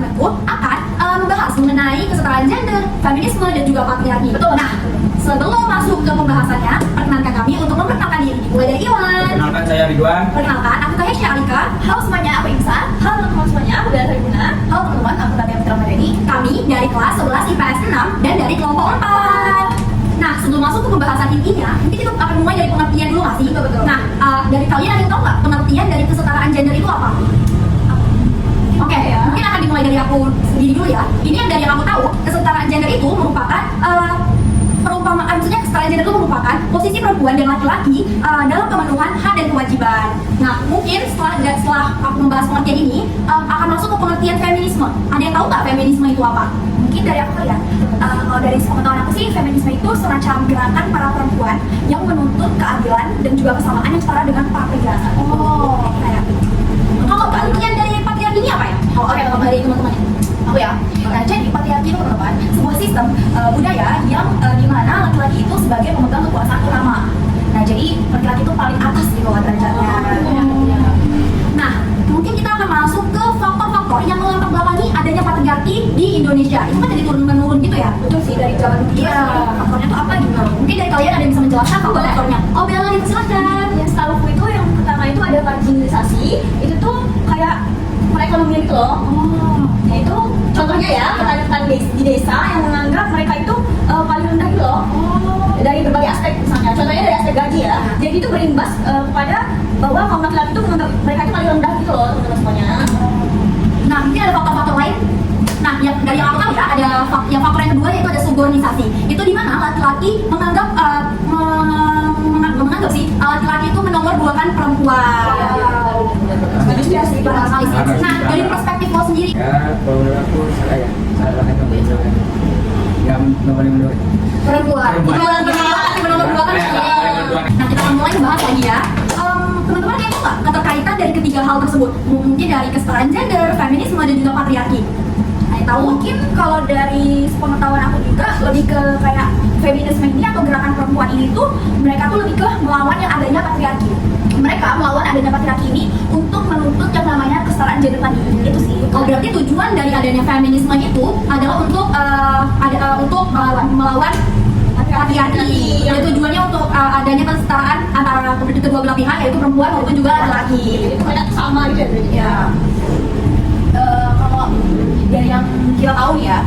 teman-temanku akan membahas mengenai kesetaraan gender, feminisme, dan juga patriarki. Betul. Nah, sebelum masuk ke pembahasannya, perkenalkan kami untuk memperkenalkan diri. Mulai dari Iwan. Perkenalkan, saya Ridwan. Perkenalkan, aku Tahesya Alika. Halo semuanya, aku Imsa. Halo teman-teman semuanya, aku Dara Sariguna. Halo teman-teman, aku Tabia Fitra Madani. Kami dari kelas 11 IPS 6 dan dari kelompok 4. Nah, sebelum masuk ke pembahasan intinya, mungkin kita akan mulai dari pengertian dulu nggak sih? Betul. Nah, dari kalian ada yang tahu nggak pengertian dari kesetaraan gender itu apa? Oke, mungkin akan dimulai dari aku sendiri dulu ya. Ini yang dari yang aku tahu, kesetaraan gender itu merupakan perumpamaan, maksudnya kesetaraan gender itu merupakan posisi perempuan dan laki-laki dalam pemenuhan hak dan kewajiban. Nah, mungkin setelah aku membahas pengertian ini, akan masuk ke pengertian feminisme. Ada yang tahu nggak feminisme itu apa? Mungkin dari aku ya, kalau dari pengetahuan aku sih, feminisme itu semacam gerakan para perempuan yang menuntut keadilan dan juga kesamaan yang setara dengan para pria. Oh, kayak kalau pengertian dari patriarki ini apa ya? Oke, kalau dari teman-teman aku ya. Nah, jadi patriarki itu teman-teman sebuah sistem budaya yang dimana laki-laki itu sebagai pemegang kekuasaan utama. Nah, jadi laki-laki itu paling atas di bawah derajatnya. Nah, mungkin kita akan masuk ke faktor-faktor yang melatar belakangi adanya patriarki di Indonesia. Itu kan jadi turun-menurun gitu ya? Betul sih, dari zaman dulu. Iya. Faktornya itu apa gitu? Mungkin dari kalian ada yang bisa menjelaskan faktor-faktornya? Oh, Bella, dipersilakan. Yang setahu aku itu yang pertama itu ada marginalisasi. Itu tuh kayak perekonomian gitu loh. Nah, itu contohnya ya, petani-petani di desa yang menganggap mereka itu paling rendah gitu loh. Dari berbagai aspek, misalnya contohnya dari aspek gaji ya. Jadi itu berimbas kepada bahwa kaum laki-laki itu menganggap mereka itu paling rendah gitu loh, teman-teman semuanya. Nah, mungkin ada faktor-faktor lain. Nah, yang dari yang aku tahu ya, ada yang faktor yang kedua yaitu ada suborganisasi. Itu di mana laki-laki menganggap laki-laki itu menomor duakan perempuan. Nah, dari perspektif lo sendiri. Ya, kalau menurut aku salah ya. Salah kan kebetulan. Ya, nomor Perempuan. Menomor duakan Ya, perempuan. Nah, kita akan mulai bahas lagi ya. Teman-teman ada yang tahu nggak keterkaitan dari ketiga hal tersebut? Mungkin dari kesetaraan gender, feminisme, dan juga patriarki. Tahu? Mungkin kalau dari pengetahuan aku juga lebih ke kayak feminisme ini atau gerakan perempuan ini tuh mereka tuh lebih ke melawan yang adanya patriarki. Mereka melawan adanya patriarki ini untuk menuntut yang namanya kesetaraan gender tadi. Itu sih. Oh, berarti tujuan dari adanya feminisme itu adalah untuk melawan patriarki. Jadi tujuannya untuk adanya kesetaraan antara kedua belah pihak, yaitu perempuan maupun juga laki-laki. Itu banyak sama gitu ya. Kalau dari yang kita tahu ya,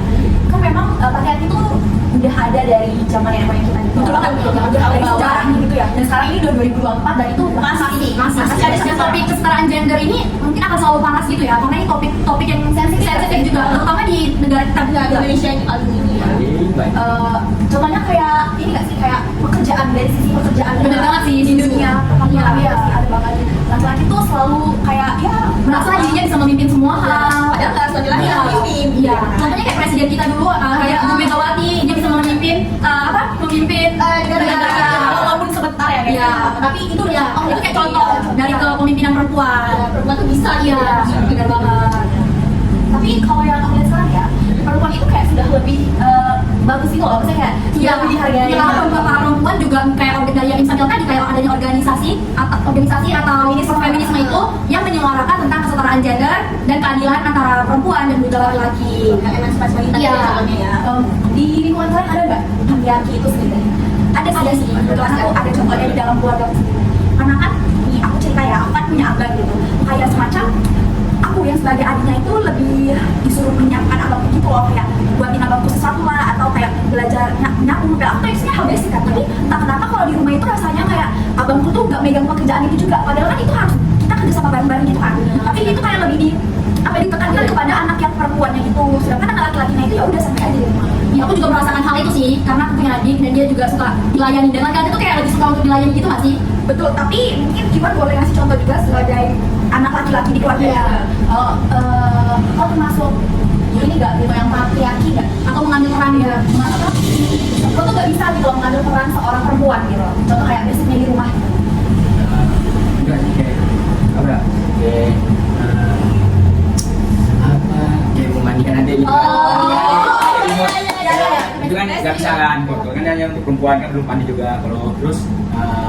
kan memang patriarki itu udah ada dari zaman yang kita Betul banget, dari betul. sejarah gitu ya. Dan sekarang ini udah 2024 dan itu masih ada. Dan topik kesetaraan gender ini mungkin akan selalu panas gitu ya, karena ini topik yang sensitif juga, terutama di negara kita juga. Indonesia ini paling ini ya. Contohnya kayak ini nggak sih, kayak pekerjaan, dari sisi pekerjaan. Bener banget sih di dunia pekerjaan ya, ada banget. Laki-laki tuh selalu kayak ya merasa dirinya bisa memimpin semua hal. padahal nggak harus laki-laki yang memimpin. Iya. Contohnya kayak presiden kita dulu, kayak Bu Megawati, dia bisa memimpin negara. Walaupun sebentar ya. Iya. Tapi itu ya, itu kayak contoh dari kepemimpinan perempuan. Perempuan tuh bisa Iya, benar banget. Tapi kalau yang aku lihat sekarang ya, perempuan itu kayak sudah lebih bagus gitu loh, maksudnya kayak Iya, lebih dihargai. ya, para perempuan juga kayak dari yang Imsa bilang tadi, kayak adanya organisasi atau feminisme itu yang menyuarakan tentang kesetaraan gender dan keadilan antara perempuan dan juga laki-laki. Emansipasi wanita Iya. ya. Di lingkungan kalian ada nggak patriarki itu sendiri? Ada sih. Kebetulan aku ada contohnya di dalam keluarga aku sendiri. Karena kan, nih aku cerita ya, aku kan punya abang gitu. Kayak semacam aku yang sebagai adiknya itu lebih disuruh menyiapkan abangku gitu loh, kayak buatin abangku sesuatu lah, atau kayak belajar nyapu. Aku tuh isinya hal basic kan, tapi entah kenapa kalau di rumah itu rasanya kayak abangku tuh gak megang pekerjaan itu juga, padahal kan itu harus kita kerja sama bareng-bareng gitu kan. Tapi itu kayak lebih ditekankan kepada anak yang perempuannya itu, sedangkan anak laki-lakinya itu ya udah sampai aja di rumah. Ya, aku juga merasakan hal itu sih, karena aku punya adik dan dia juga suka dilayani, dan laki-laki itu kayak lebih suka untuk dilayani gitu nggak sih? Betul, tapi mungkin Kiwan boleh ngasih contoh juga sebagai anak laki-laki di keluarga ya. Kau termasuk ini gak gitu yang patriarki gak? Atau mengambil peran ya? Masa lo tuh gak bisa gitu loh mengambil peran seorang perempuan gitu. Contoh kayak basicnya di rumah. Enggak sih, kayak apa? Kayak memandikan adik gitu. Itu kan nggak bisa kan, kan hanya untuk perempuan, kan belum mandi juga. Kalau terus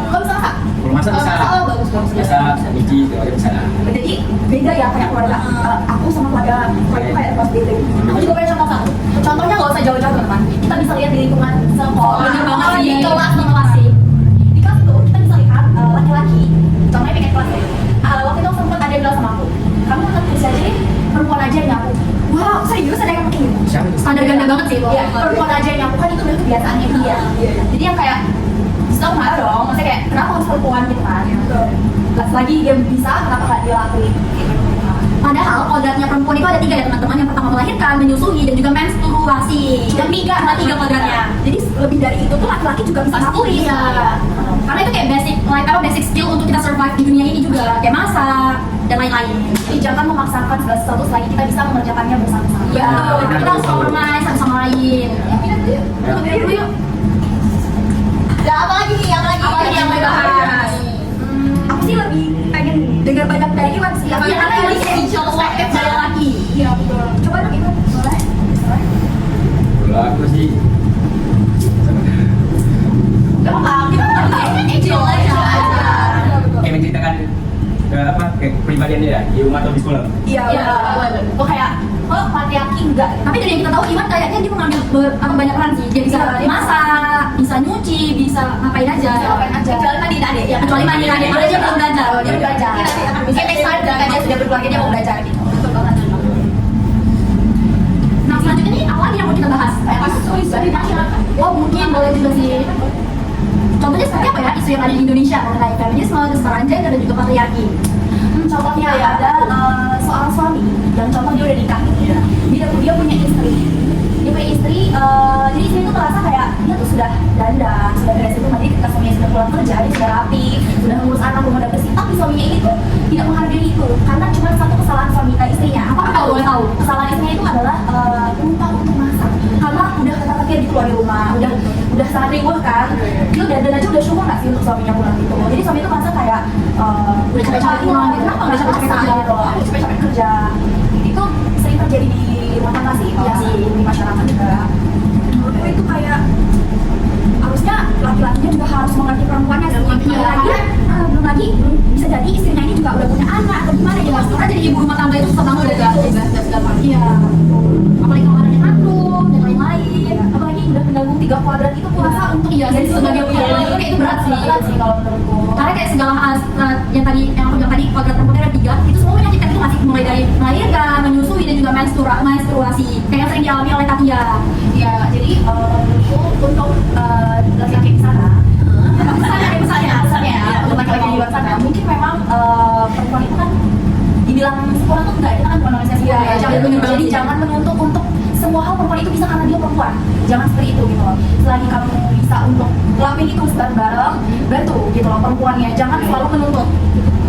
Lo bisa nggak? kalau masak bisa, Bagus. bisa nyuci itu aja bisa. Jadi beda ya kayak keluarga aku sama keluarga itu kayak beda. Aku juga punya contoh satu. Contohnya nggak usah jauh-jauh teman. Kita bisa lihat di lingkungan sekolah. Bener banget di sih. kelas sih. Di kelas tuh kita bisa lihat laki-laki. Contohnya pengen kelas ya. Waktu itu sempat ada yang bilang sama aku, kamu akan bisa aja deh, perempuan aja yang nyapu. Wow, serius ada yang ngomong gitu? Siapa itu? Standar ganda banget sih. Iya, Perempuan aja yang nyapu kan itu udah kebiasaannya dia. Jadi yang kayak Terus marah dong, maksudnya kayak kenapa harus perempuan gitu kan? Lagi dia bisa, kenapa nggak dia lakuin? Padahal kodratnya perempuan itu ada 3 ya teman-teman. Yang pertama melahirkan, menyusui, dan juga menstruasi. Yang tiga kodratnya. Jadi lebih dari itu tuh laki-laki juga bisa lakuin. Iya. Karena itu kayak basic skill untuk kita survive di dunia ini juga, kayak masak dan lain-lain. Jadi jangan memaksakan segala sesuatu selagi kita bisa mengerjakannya bersama-sama. Ya, kita harus compromise satu sama lain. Yuk. Ya apa lagi nih? Yang lagi? Apa lagi yang mau dibahas? Aku sih lebih pengen dengar banyak dari Iwan sih. Ya, karena ini kayak perspektif dari laki. Iya betul. Coba dong Iwan, boleh? Kalau aku sih Gak apa-apa, kita kan angel aja. kayak menceritakan kayak kepribadian dia di rumah atau di sekolah. Iya. Oh kayak, oh patriarki enggak. Tapi dari yang kita tahu Iwan kayaknya dia mengambil banyak peran sih. Dia bisa masak, bisa nyuci, bisa ngapain aja. Kecuali mandi tadi. Ya kecuali mandi tadi, dia belum belajar. Dia belum belajar. Kayak next time kan dia sudah berkeluarga dia mau belajar gitu. Betul banget. Nah selanjutnya nih apa lagi yang mau kita bahas? Dari masyarakat. Oh mungkin boleh juga sih. Contohnya seperti apa ya isu yang ada di Indonesia mengenai feminisme, kesetaraan gender dan juga patriarki. Contohnya ya ada seorang suami yang contoh dia udah nikah gitu ya. Dia punya istri. Jadi istri itu merasa kayak dia tuh sudah dandan, sudah beres itu mandi ketika suaminya sudah pulang kerja, dia sudah rapi, sudah mengurus anak, rumah udah bersih. Tapi suaminya ini tuh tidak menghargai itu karena cuma satu kesalahan istrinya. Apa Kalau boleh tahu? Kesalahan istrinya itu adalah lupa untuk masak. Karena udah kata-kata dia keluar dari rumah, udah sangat riuh kan. Dia udah dan aja udah syukur nggak sih untuk suaminya pulang gitu. Jadi suami itu merasa kayak Udah capek-capek pulang gitu, kenapa nggak capek-capek kerja gitu? Capek-capek kerja. Itu sering terjadi di rumah tangga sih, Iya sih. di masyarakat juga. Menurutku itu kayak harusnya laki-lakinya juga harus mengerti perempuannya sih. Belum lagi bisa jadi istrinya ini juga udah punya anak atau gimana ya. Karena jadi ibu rumah tangga itu susah banget udah Iya. Apalagi kalau anaknya tantrum dan lain-lain. Apalagi udah menanggung 3 kuadrat itu puasa untuk Iya, jadi sebagai perempuan itu kayak itu berat sih. kalau menurutku. Karena kayak segala yang aku bilang tadi kodrat perempuan ada 3, itu semua penyakit itu masih mulai dari melahirkan, menyusui dan juga menstruasi. Kayak yang sering dialami oleh Katia. Ya, jadi menurutku untuk laki-laki di sana, misalnya untuk laki-laki di luar sana, mungkin memang perempuan itu kan dibilang sempurna tuh enggak, kita kan bukan manusia sempurna. Iya, Jadi jangan menuntut untuk semua hal perempuan itu bisa karena dia perempuan. Jangan seperti itu gitu loh. Selagi kamu bisa untuk ngelakuin itu bareng-bareng, bantu gitu loh perempuannya. Jangan selalu menuntut.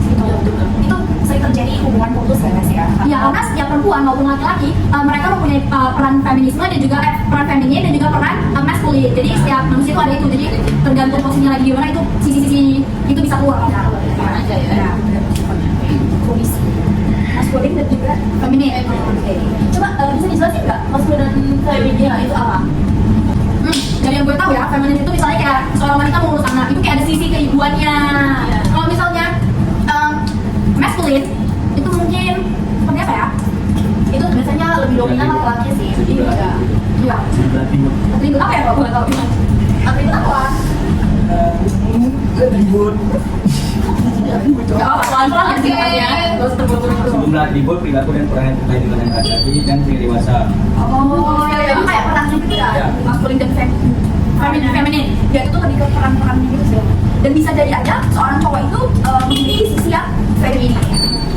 Gitu. Itu sering terjadi hubungan putus ya guys ya. Ya karena setiap perempuan maupun laki-laki mereka mempunyai peran feminisme dan juga peran feminin dan juga peran maskulin. Jadi setiap manusia itu ada itu. Jadi tergantung posisinya lagi gimana itu sisi-sisi itu bisa keluar. Aja ya. Komisi maskulin dan juga Feminin. Coba bisa dijelasin nggak maskulin dan feminin itu apa? Dari yang gue tahu ya, feminin itu misalnya kayak seorang wanita mengurus anak itu kayak ada sisi keibuannya. Kalau misalnya maskulin itu mungkin seperti apa ya? Itu biasanya lebih dominan laki-laki sih. Iya. Atribut apa ya kalau gue tahu? Atribut apa? Ribut. Pelan-pelan aja ya. Terus terburu-buru. Sejumlah atribut perilaku dan peran terkait dengan yang laki-laki dan pria dewasa. Oh, ya, itu kayak peran juga Ya. maskulin dan feminin. Ya itu lebih ke peran-peran gitu sih. Dan bisa jadi aja seorang cowok itu memiliki sisi yang feminin.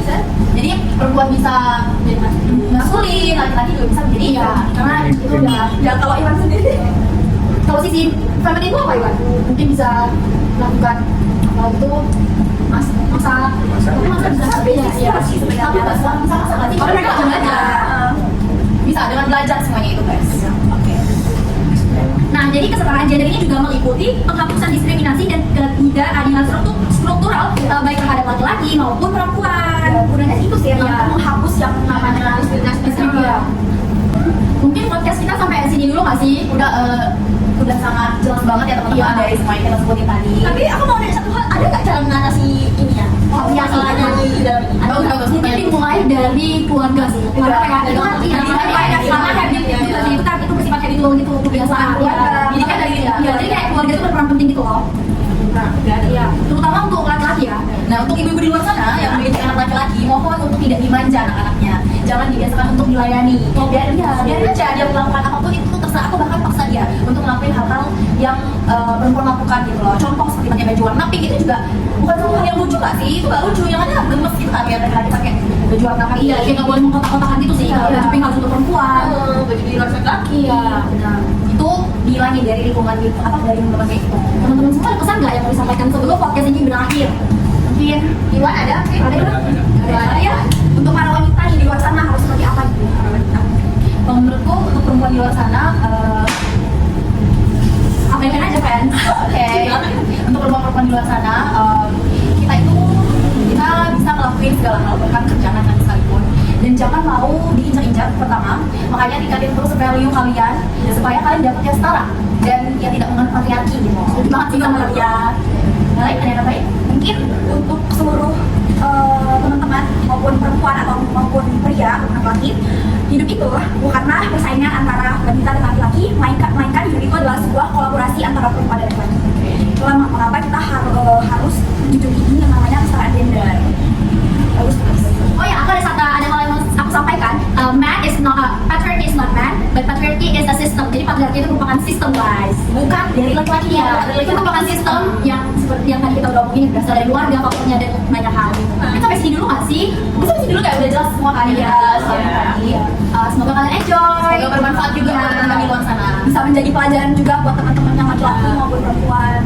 Bisa. Jadi perempuan bisa jadi maskulin, laki-laki juga bisa menjadi Iya, karena itu udah. Ya kalau Iwan sendiri, Kalau sisi feminin itu apa Iwan? Mungkin bisa melakukan apa itu masak. Tapi masak bisa beda ya. tapi nggak selalu bisa masak nggak sih? Oh, mereka bisa belajar. Bisa dengan belajar semuanya itu guys. Oke. Nah, jadi kesetaraan gender ini juga meliputi penghapusan diskriminasi dan ketidakadilan struktural baik terhadap laki-laki maupun perempuan. Gunanya itu sih yang Iya. menghapus yang namanya diskriminasi. Iya. Mungkin podcast kita sampai sini dulu nggak sih? Udah sangat jelas banget ya teman-teman Iya. dari semua yang kita sebutin tadi. Tapi aku mau nanya satu hal, ada nggak cara mengatasi ini ya? Masalahnya di dalam ini? Bagus. Mungkin dimulai dari keluarga sih. Karena kayak itu kan circle gitu, kebiasaan keluarga. Jadi kayak jadi kayak keluarga itu berperan penting gitu loh. Iya, terutama untuk laki-laki ya. Nah, untuk ibu-ibu di luar sana yang memiliki anak laki-laki, mohon untuk tidak dimanja anak-anaknya. Jangan dibiasakan untuk dilayani. Biar aja dia melakukan apapun itu terserah. Aku bahkan paksa dia untuk melakukan hal-hal yang perempuan lakukan gitu loh. Contoh seperti pakai baju warna pink itu juga bukan hal yang lucu gak sih? Itu gak lucu, yang ada gemes gitu kan ya laki-laki pakai baju warna pink. Iya, kayak nggak boleh mengkotak-kotakan gitu sih. Kalau baju pink harus untuk perempuan. Baju di luar laki. Iya, benar. Itu dihilangin dari lingkungan gitu, dari lingkungan kayak gitu. Teman-teman semua ada pesan nggak yang mau disampaikan sebelum podcast ini berakhir? Mungkin Iwan ada? Ada ya? Ada ya. Untuk para wanita yang di luar sana harus seperti apa gitu para wanita? Kalau menurutku untuk perempuan di luar sana Abaikan aja kan? Oke, untuk perempuan di luar sana, kita bisa ngelakuin segala hal bahkan kerjaan nanti sekalipun, dan jangan mau diinjak-injak pertama. Makanya tingkatin terus value kalian supaya kalian dapat yang setara dan yang tidak mengenal patriarki gitu. Setuju banget sih sama dia. Lain ada yang lain? Mungkin untuk seluruh teman-teman maupun perempuan atau maupun pria atau laki-laki, hidup itu bukanlah persaingan antara wanita dan laki-laki, melainkan hidup itu adalah sebuah kolaborasi antara perempuan dan laki-laki. Itulah mengapa kita harus menjunjung tinggi yang namanya kesetaraan gender. Harus. Oh ya, aku ada hal yang mau aku sampaikan. Patriarchy is not man, but patriarchy is a system. Jadi patriarchy itu merupakan sistem, guys. Bukan dari laki-laki ya. Itu merupakan sistem yang seperti yang tadi kita udah omongin, berasal dari keluarga, faktornya dan banyak hal. Kita sampai sini dulu nggak sih? Bisa sampai sini dulu kayak udah jelas semua kali ya. Semoga kalian enjoy. Semoga bermanfaat juga buat teman-teman di luar sana. Bisa menjadi pelajaran juga buat teman-teman yang laki-laki maupun perempuan.